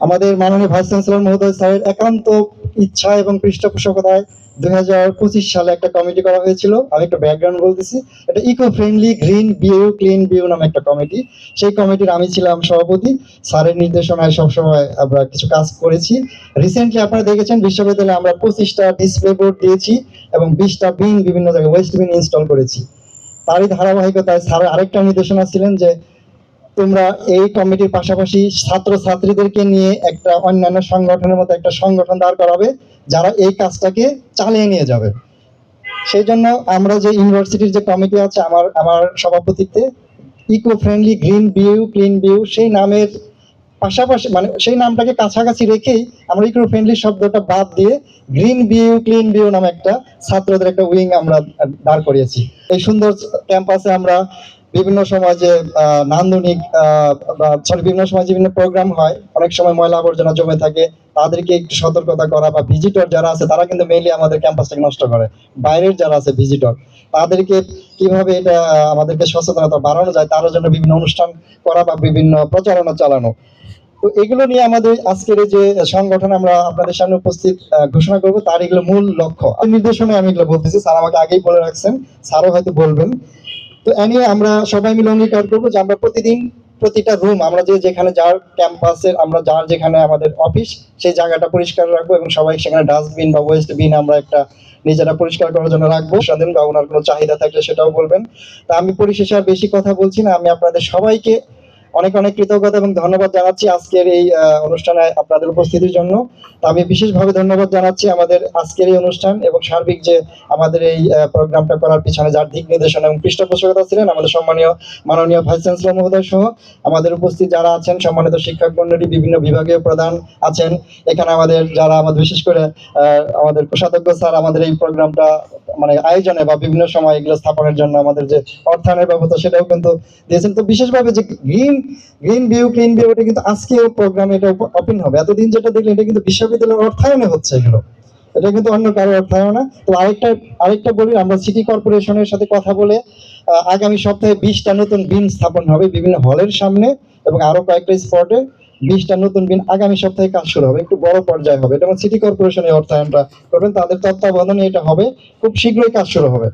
আমাদের মাননীয় vice chancellor মহোদয় স্যারের একান্ত ইচ্ছা এবং পৃষ্ঠপোষকতায় 2025 সালে একটা কমিটি করা হয়েছিল। আমি একটু ব্যাকগ্রাউন্ড বলতেছি। এটা eco friendly green view clean view নামে একটা কমিটি। সেই কমিটির আমি ছিলাম সভাপতি। স্যারের নির্দেশনায় সবসময় আমরা কিছু কাজ করেছি। রিসেন্টলি আপনারা দেখেছেন বিশ্ববিদ্যালয়ে আমরা 25টা ডিসপ্লে বোর্ড দিয়েছি এবং 20টা বিন বিভিন্ন জায়গায় ওয়েস্ট বিন ইনস্টল করেছি। তারই ধারাবাহিকতায় স্যারের আরেকটা নির্দেশনা ছিলেন যে তোমরা এই কমিটির পাশাপাশি ছাত্র ছাত্রীদেরকে নিয়ে একটা অন্যান্য সংগঠনের মতো একটা সংগঠন দাঁড় করাবে যারা এই কাজটাকে চালিয়ে নিয়ে যাবে। সেই জন্য আমরা যে ইউনিভার্সিটির যে কমিটি আছে আমার আমার সভাপতিত্বে eco friendly green view clean view সেই নামের পাশাপাশি মানে সেই নামটাকে কাছাকাছি রেখেই আমরা ইকো ফ্রেন্ডলি শব্দটা বাদ দিয়ে গ্রিন ভিউ ক্লিন ভিউ নামে একটা ছাত্রদের একটা উইং আমরা দাঁড় করিয়েছি। এই সুন্দর ক্যাম্পাসে আমরা বিভিন্ন সময় যে নান্দনিক বা বিভিন্ন সময় বিভিন্ন প্রোগ্রাম হয়, অনেক সময় ময়লা আবর্জনা জমে থাকে, তাদেরকে একটু সতর্কতা করা বা ভিজিটর যারা আছে তারা কিন্তু মেইনলি আমাদের ক্যাম্পাসটাকে নষ্ট করে। বাইরের যারা আছে ভিজিটর তাদেরকে কিভাবে এটা আমাদেরকে সচেতনতা বাড়ানো যায় তার জন্য বিভিন্ন অনুষ্ঠান করা বা বিভিন্ন প্রচারণা চালানো। তো এগুলো নিয়ে আমাদের আজকের এই যে সংগঠন আমরা আপনাদের সামনে উপস্থিত ঘোষণা করবো তার এগুলো মূল লক্ষ্য নির্দেশনায় আমি এগুলো বলতেছি। স্যার আমাকে আগেই বলে রাখছেন, স্যারও হয়তো বলবেন। তো এনিয়ে আমরা সবাই মিলে অঙ্গীকার করবো যে আমরা প্রতিদিন প্রতিটা রুম আমরা যে যেখানে যার ক্যাম্পাসের আমরা যার যেখানে আমাদের অফিস সেই জায়গাটা পরিষ্কার রাখবো এবং সবাই সেখানে ডাস্টবিন বা ওয়েস্ট বিন আমরা একটা নিজেরা পরিষ্কার করার জন্য রাখবো। স্বাধীন বা ওনার কোনো চাহিদা থাকলে সেটাও বলবেন। তা আমি পরিশেষে আর বেশি কথা বলছি না, আমি আপনাদের সবাইকে অনেক অনেক কৃতজ্ঞতা এবং ধন্যবাদ জানাচ্ছি আজকের এই অনুষ্ঠানে আপনাদের উপস্থিতির জন্য। তো আমি বিশেষভাবে ধন্যবাদ জানাচ্ছি আমাদের আজকের এই অনুষ্ঠান এবং সার্বিক যে আমাদের এই প্রোগ্রামটা করার পিছনে যার দিক নির্দেশনা এবং পৃষ্ঠপোষকতা ছিলেন আমাদের সম্মানীয় মাননীয় ভাইস চ্যান্সেলর মহোদয় সহ আমাদের উপস্থিত যারা আছেন সম্মানিত শিক্ষক মন্ডলী, বিভিন্ন বিভাগীয় প্রধান আছেন এখানে, আমাদের যারা আমাদের বিশেষ করে আমাদের কোষাধ্যক্ষ স্যার আমাদের এই প্রোগ্রামটা মানে আয়োজনে বা বিভিন্ন সময় এগুলো স্থাপনের জন্য আমাদের যে অর্থায়নের ব্যবস্থা সেটাও কিন্তু দিয়েছেন। তো বিশেষভাবে যে green green view clean view এটা কিন্তু আজকেও প্রোগ্রামে এটা ওপেন হবে। এতদিন যেটা দেখলেন এটা কিন্তু বিশ্ববিদ্যালয়ের অর্থায়নে হচ্ছে, এগুলো এটা কিন্তু অন্য কারো অর্থায়ন না। তো আরেকটা বলি, আমরা সিটি কর্পোরেশনের সাথে কথা বলে আগামী সপ্তাহে 20টা নতুন বিন স্থাপন হবে বিভিন্ন হলের সামনে এবং আরো কয়েকটা স্পটে। 20টা নতুন বিন আগামী সপ্তাহে কাজ শুরু হবে, একটু বড় পর্যায়ে হবে। এটা সিটি কর্পোরেশনের অর্থায়নটা করবেন, তাদের তত্ত্বাবধানে এটা হবে, খুব শীঘ্রই কাজ শুরু হবে।